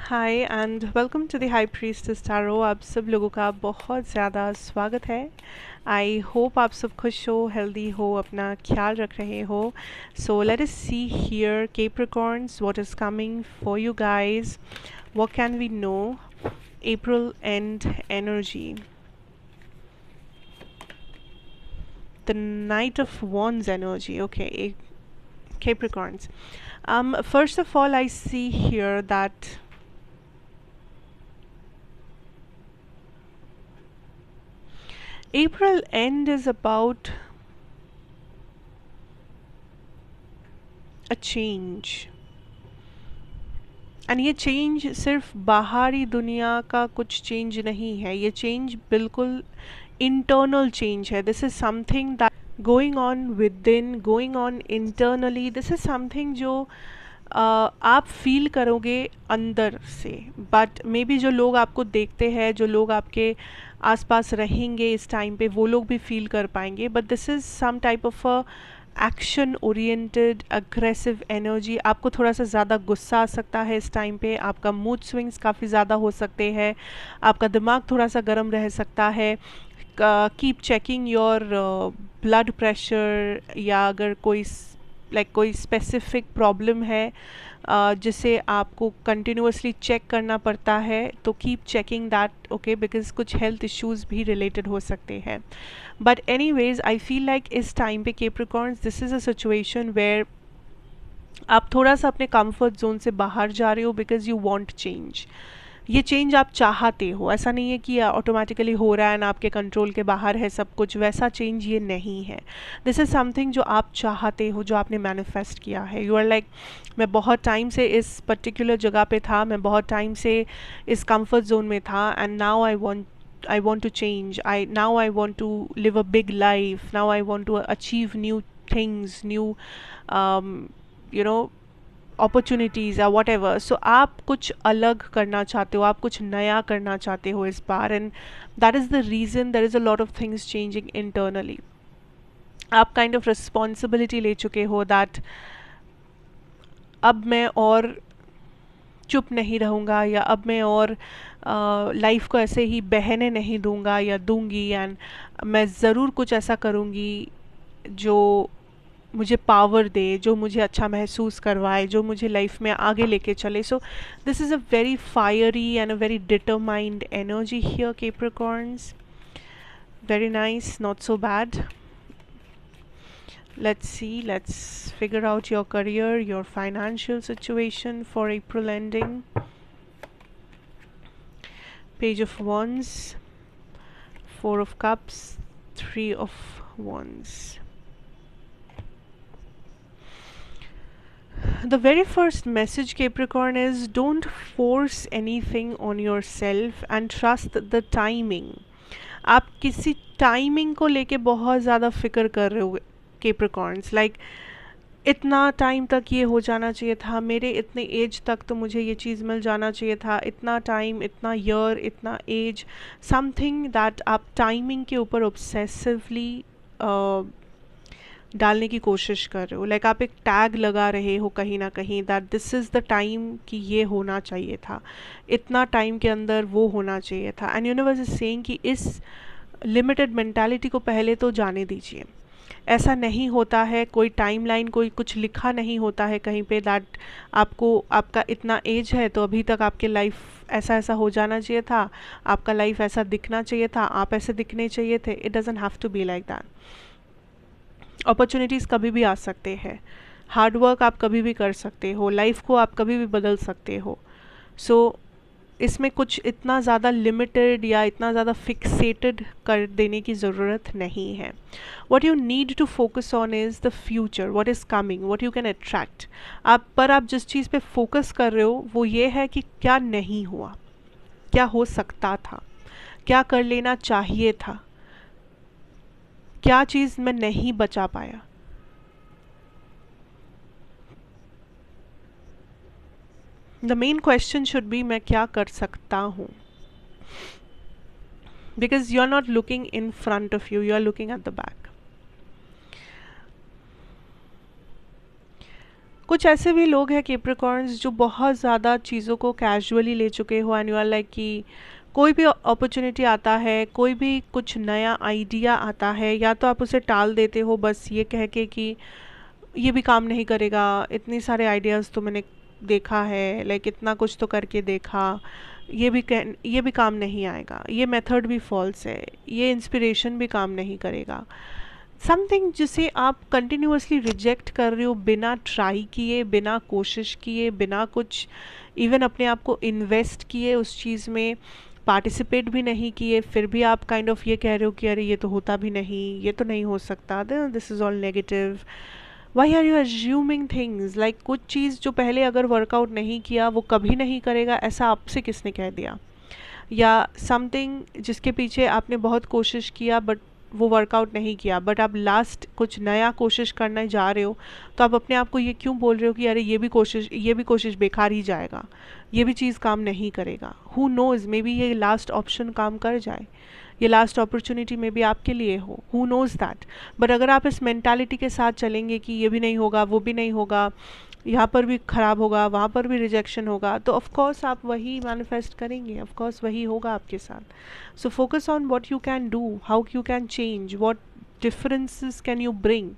Hi and welcome to the high priestess tarot. आप सब लोगों का बहुत ज़्यादा स्वागत है। आई होप आप सब खुश हो, हेल्दी हो, अपना ख्याल रख रहे हो। So let us see here Capricorns what is coming for you guys. What can we know? April end energy. The Knight of Wands energy. Okay, Capricorns. First of all, I see here that April end is about a change. And ये change सिर्फ बाहरी दुनिया का कुछ change नहीं है, ये change बिल्कुल इंटरनल चेंज है. This is something that going on with in, going on internally. This is something जो आप फील करोगे अंदर से, बट मे बी जो लोग आपको देखते हैं, जो लोग आपके आसपास रहेंगे इस टाइम पे, वो लोग भी फील कर पाएंगे. But this is some type of a action oriented aggressive energy. आपको थोड़ा सा ज़्यादा गुस्सा आ सकता है इस टाइम पे, आपका मूड स्विंग्स काफ़ी ज़्यादा हो सकते हैं, आपका दिमाग थोड़ा सा गर्म रह सकता है. Keep checking your blood pressure, या अगर कोई कोई स्पेसिफिक प्रॉब्लम है जिसे आपको कंटिन्यूसली चेक करना पड़ता है, तो keep checking that, okay, because कुछ हेल्थ इश्यूज भी रिलेटेड हो सकते हैं. But anyways I feel like इस टाइम पे Capricorns, this is a situation where आप थोड़ा सा अपने कंफर्ट जोन से बाहर जा रहे हो बिकॉज यू वांट चेंज. ये चेंज आप चाहते हो, ऐसा नहीं है कि ऑटोमेटिकली हो रहा है ना, आपके कंट्रोल के बाहर है सब कुछ, वैसा चेंज ये नहीं है. दिस इज़ समथिंग जो आप चाहते हो, जो आपने मैनिफेस्ट किया है. यू आर लाइक, मैं बहुत टाइम से इस पर्टिकुलर जगह पे था, मैं बहुत टाइम से इस कंफर्ट जोन में था, and now I want to change. I want to live a big life. Now I want to achieve new things, new um, you know opportunities या वॉट एवर. सो आप कुछ अलग करना चाहते हो, आप कुछ नया करना चाहते हो इस बार, and that is the reason there is a lot of things changing internally. आप काइंड ऑफ रिस्पॉन्सिबिलिटी ले चुके हो दैट अब मैं और चुप नहीं रहूँगा, या अब मैं और लाइफ को ऐसे ही बहने नहीं दूंगा या दूंगी, एंड मैं ज़रूर कुछ ऐसा करूँगी जो मुझे पावर दे, जो मुझे अच्छा महसूस करवाए, जो मुझे लाइफ में आगे लेके चले. So this is a very fiery and a very determined energy here Capricorns. Very nice, not so bad. Let's see, let's figure out your career, your financial situation for April ending. Page of Wands, Four of Cups, Three of Wands. The very first message, Capricorn, is don't force anything on yourself and trust the timing. आप किसी timing को लेके बहुत ज़्यादा फिक्र कर रहे हो कैप्रिकॉर्न्स. लाइक इतना टाइम तक ये हो जाना चाहिए था, मेरे इतने एज तक तो मुझे ये चीज़ मिल जाना चाहिए था, इतना टाइम, इतना ईयर, इतना एज, समथिंग दैट आप टाइमिंग के ऊपर ऑब्सेसिवली डालने की कोशिश कर रहे हो. लाइक आप एक टैग लगा रहे हो कहीं ना कहीं that this is the time कि ये होना चाहिए था, इतना टाइम के अंदर वो होना चाहिए था. एंड यूनिवर्स इज सेइंग कि इस लिमिटेड मेंटालिटी को पहले तो जाने दीजिए. ऐसा नहीं होता है, कोई टाइमलाइन, कोई कुछ लिखा नहीं होता है कहीं पे दैट आपको, आपका इतना एज है तो अभी तक आपके लाइफ ऐसा ऐसा हो जाना चाहिए था, आपका लाइफ ऐसा दिखना चाहिए था, आप ऐसे दिखने चाहिए थे. It doesn't have to be like that. Opportunities कभी भी आ सकते हैं, हार्ड वर्क आप कभी भी कर सकते हो, लाइफ को आप कभी भी बदल सकते हो. सो इसमें कुछ इतना ज़्यादा लिमिटेड या इतना ज़्यादा फिक्सेटेड कर देने की ज़रूरत नहीं है. What you need to focus on is the future, what is coming, what you can attract. आप जिस चीज़ पे फोकस कर रहे हो वो ये है कि क्या नहीं हुआ, क्या हो सकता था, क्या कर लेना चाहिए था, क्या चीज़ मैं नहीं बचा पाया. The main question should be मैं क्या कर सकता हूँ, because you are not looking in front of you, you are looking at the back. कुछ ऐसे भी लोग हैं कैप्रिकॉर्न्स जो बहुत ज़्यादा चीज़ों को कैजुअली ले चुके हो, एंड यू आर लाइक कि कोई भी अपॉर्चुनिटी आता है, कोई भी कुछ नया आइडिया आता है, या तो आप उसे टाल देते हो बस ये कह के कि ये भी काम नहीं करेगा, इतने सारे आइडियाज़ तो मैंने देखा है, लाइक इतना कुछ तो करके देखा, ये भी काम नहीं आएगा, ये मेथड भी फॉल्स है, ये इंस्पिरेशन भी काम नहीं करेगा। समथिंग जिसे आप कंटिन्यूअसली रिजेक्ट कर रहे हो बिना ट्राई किए, बिना कोशिश किए, बिना कुछ इवन अपने आप को इन्वेस्ट किए उस चीज़ में, पार्टिसिपेट भी नहीं किए, फिर भी आप काइंड ऑफ ये कह रहे हो कि अरे ये तो होता भी नहीं, ये तो नहीं हो सकता, this is all negative. Why are you assuming things, like कुछ चीज़ जो पहले अगर वर्कआउट नहीं किया वो कभी नहीं करेगा, ऐसा आपसे किसने कह दिया? या समथिंग जिसके पीछे आपने बहुत कोशिश किया बट वो वर्कआउट नहीं किया, बट आप लास्ट कुछ नया कोशिश करने जा रहे हो, तो आप अपने आप को ये क्यों बोल रहे हो कि अरे ये भी कोशिश बेकार ही जाएगा, ये भी चीज़ काम नहीं करेगा? हु नोज़, मे बी ये लास्ट ऑप्शन काम कर जाए, ये लास्ट अपॉर्चुनिटी में भी आपके लिए हो, हु नोज़ दैट। बट अगर आप इस मेंटालिटी के साथ चलेंगे कि ये भी नहीं होगा, वो भी नहीं होगा, यहाँ पर भी ख़राब होगा, वहाँ पर भी रिजेक्शन होगा, तो ऑफ कोर्स आप वही मैनिफेस्ट करेंगे, ऑफ कोर्स वही होगा आपके साथ। So focus on what you can do, how you can change, what differences can you bring.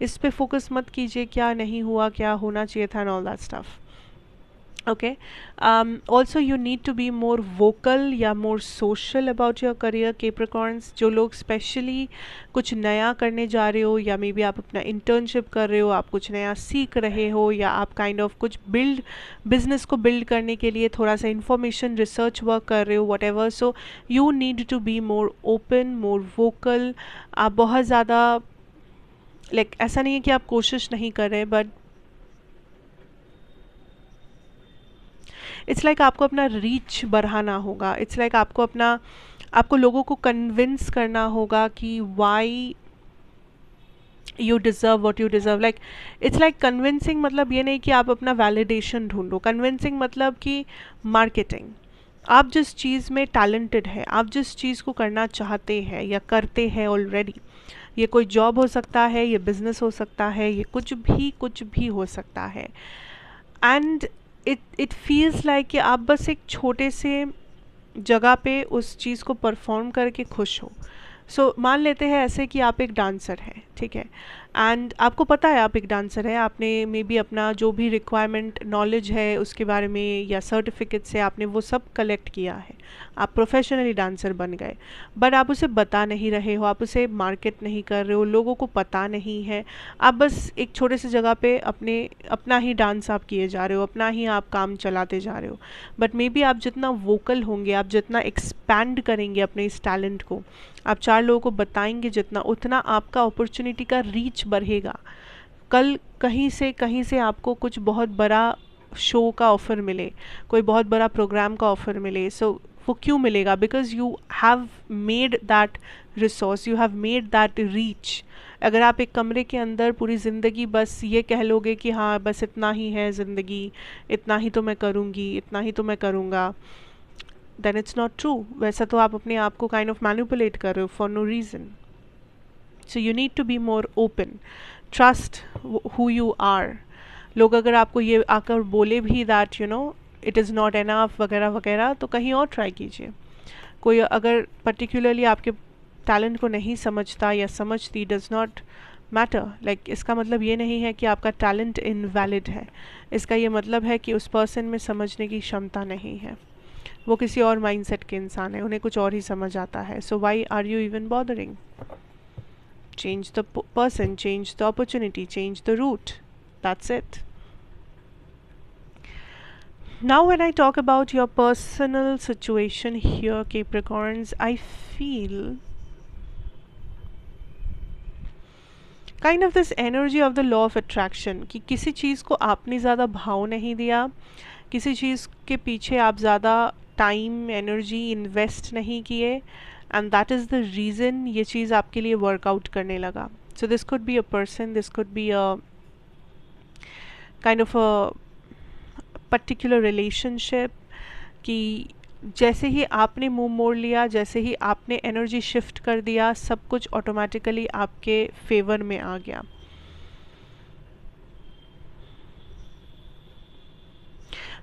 इस पे फोकस मत कीजिए क्या नहीं हुआ, क्या होना चाहिए था, and all that stuff. okay, also you need to be more vocal या more social about your career, Capricorns। जो लोग स्पेशली कुछ नया करने जा रहे हो, या मे बी आप अपना इंटर्नशिप कर रहे हो, आप कुछ नया सीख रहे हो, या आप काइंड ऑफ कुछ बिजनेस को बिल्ड करने के लिए थोड़ा सा इंफॉर्मेशन रिसर्च वर्क कर रहे हो, whatever, so you need to be more open, more vocal. आप बहुत ज़्यादा लाइक ऐसा नहीं है कि आप कोशिश नहीं कर रहे, बट इट्स लाइक आपको अपना रीच बढ़ाना होगा, इट्स लाइक आपको लोगों को कन्विंस करना होगा कि why you deserve what you deserve. Like it's like convincing, मतलब ये नहीं कि आप अपना वैलिडेशन ढूंढो, कन्विंसिंग मतलब कि मार्केटिंग। आप जिस चीज़ में टैलेंटेड है, आप जिस चीज़ को करना चाहते हैं या करते हैं ऑलरेडी, ये कोई जॉब हो सकता है, ये बिज़नेस हो सकता है, ये कुछ भी हो सकता है, एंड इट फील्स लाइक कि आप बस एक छोटे से जगह पे उस चीज़ को परफॉर्म करके खुश हो। सो मान लेते हैं ऐसे कि आप एक डांसर हैं, ठीक है, एंड आपको पता है आप एक डांसर है, आपने मे बी अपना जो भी रिक्वायरमेंट नॉलेज है उसके बारे में या सर्टिफिकेट से आपने वो सब कलेक्ट किया है, आप प्रोफेशनली डांसर बन गए, बट आप उसे बता नहीं रहे हो, आप उसे मार्केट नहीं कर रहे हो, लोगों को पता नहीं है, आप बस एक छोटे से जगह पे अपना ही डांस आप किए जा रहे हो, अपना ही आप काम चलाते जा रहे हो। बट मे बी आप जितना वोकल होंगे, आप जितना एक्सपैंड करेंगे अपने इस टैलेंट को, आप 4 लोगों को बताएंगे जितना, उतना आपका अपॉर्चुनिटी का रीच बढ़ेगा। कल कहीं से आपको कुछ बहुत बड़ा शो का ऑफ़र मिले, कोई बहुत बड़ा प्रोग्राम का ऑफ़र मिले, सो वो क्यों मिलेगा? Because you have made that resource, you have made that reach. अगर आप एक कमरे के अंदर पूरी ज़िंदगी बस ये कह लोगे कि हाँ बस इतना ही है ज़िंदगी, इतना ही तो मैं करूँगी, इतना ही तो मैं करूँगा, देन इट्स नॉट ट्रू। वैसा तो आप अपने आप को काइंड ऑफ मैनिपुलेट कर रहे हो for no reason. So you need to be more open, trust who you are. लोग अगर आपको ये आकर बोले भी that you know it is not enough वगैरह वगैरह, तो कहीं और ट्राई कीजिए। कोई अगर पर्टिकुलरली आपके टैलेंट को नहीं समझता या समझती, डज़ नॉट मैटर। लाइक इसका मतलब ये नहीं है कि आपका टैलेंट इनवैलिड है, इसका ये मतलब है कि उस पर्सन में समझने की क्षमता नहीं है, वो किसी और माइंडसेट के इंसान है, उन्हें कुछ और ही समझ आता है। So why are you even bothering? Change the person, change the opportunity, change the route, that's it. Now when I talk about your personal situation here, Capricorns, I feel kind of this energy of the law of attraction, कि किसी चीज़ को आपने ज़्यादा भाव नहीं दिया, किसी चीज़ के पीछे आप ज़्यादा टाइम एनर्जी इन्वेस्ट नहीं किए, and that is the reason ये चीज़ आपके लिए वर्कआउट करने लगा। So this could be a person, this could be a kind of a particular relationship, कि जैसे ही आपने मुंह मोड़ लिया, जैसे ही आपने एनर्जी शिफ्ट कर दिया, सब कुछ ऑटोमेटिकली आपके फेवर में आ गया।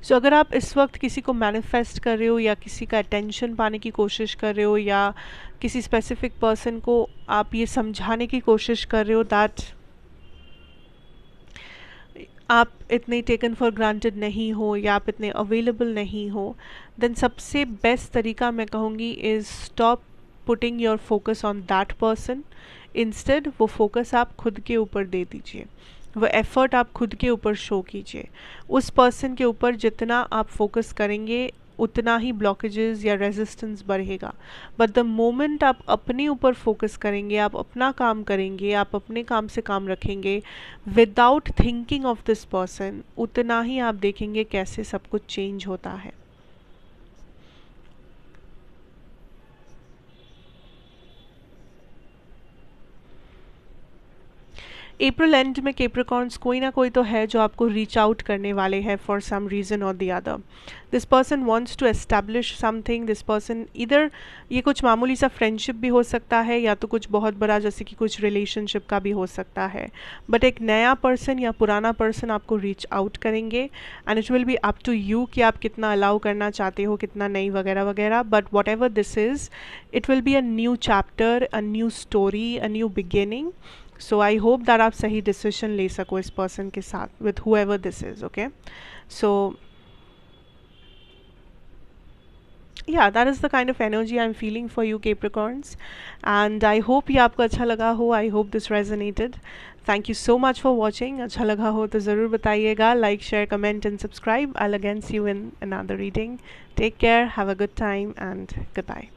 सो अगर आप इस वक्त किसी को मैनिफेस्ट कर रहे हो या किसी का अटेंशन पाने की कोशिश कर रहे हो या किसी स्पेसिफिक पर्सन को आप ये समझाने की कोशिश कर रहे हो दैट आप इतने टेकन फॉर ग्रांटेड नहीं हो या आप इतने अवेलेबल नहीं हो, देन सबसे बेस्ट तरीका मैं कहूँगी is stop putting your focus on that person. Instead वो फोकस आप खुद के ऊपर दे दीजिए, वो एफर्ट आप खुद के ऊपर शो कीजिए। उस पर्सन के ऊपर जितना आप फोकस करेंगे उतना ही ब्लॉकेजेस या रेजिस्टेंस बढ़ेगा। बट द मोमेंट आप अपने ऊपर फोकस करेंगे, आप अपना काम करेंगे, आप अपने काम से काम रखेंगे without thinking of this person, उतना ही आप देखेंगे कैसे सब कुछ चेंज होता है। अप्रैल एंड में कैप्रिकॉर्न्स कोई ना कोई तो है जो आपको रीच आउट करने वाले हैं फॉर सम रीज़न और the other. This person wants to establish something. This person इधर ये कुछ मामूली सा फ्रेंडशिप भी हो सकता है या तो कुछ बहुत बड़ा जैसे कि कुछ रिलेशनशिप का भी हो सकता है। बट एक नया पर्सन या पुराना पर्सन आपको रीच आउट करेंगे and it will be up to you कि आप कितना अलाउ करना चाहते हो, कितना नहीं, वगैरह वगैरह। But whatever this is, it will be a new chapter, a new story, a new beginning. So I hope that आप सही डिसीजन ले सको इस पर्सन के साथ with whoever this is. Okay, so yeah, that is the kind of energy I'm feeling for you Capricorns, and I hope ये आपको अच्छा लगा हो। I hope this resonated. Thank you so much for watching. अच्छा लगा हो तो ज़रूर बताइएगा, like, share, comment and subscribe. I'll again see you in another reading. Take care, have a good time and goodbye.